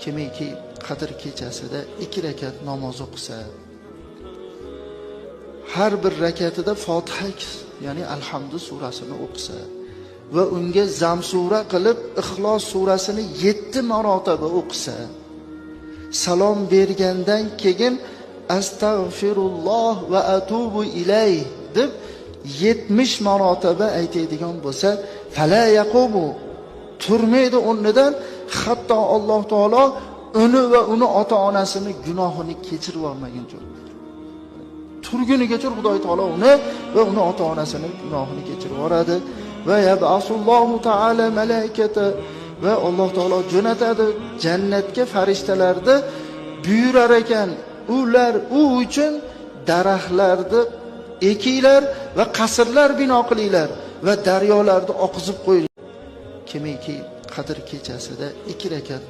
Kimiki Qadr kechasida 2 rakat namoz o'qisa, har bir rakatida Fotiha, ya'ni Alhamdu surasini o'qisa va unga zamsura qilib Ixlos surasini 7 marotaba o'qisa, salom bergandan keyin astag'firulloh va atubu ilayh deb 70 marotaba aytadigan bo'lsa, fala yaqumu, turmaydi o'rnidan, hatto Alloh taolo uni va uni ota-onasini gunohini kechirib olmaguncha. Turgunigacha Xudo taolo uni va uni ota-onasini gunohini kechirib yuboradi. Va yab'asullohu ta'ala malaikata, va Alloh taolo jo'natadi jannatga farishtalarni, buyurar ekan, ular u uchun daraxtlarni ekinglar va qasrlar bino qilinglar va daryolarni oqizib qo'yinglar. Kimiki Qadr kechasida 2 rakat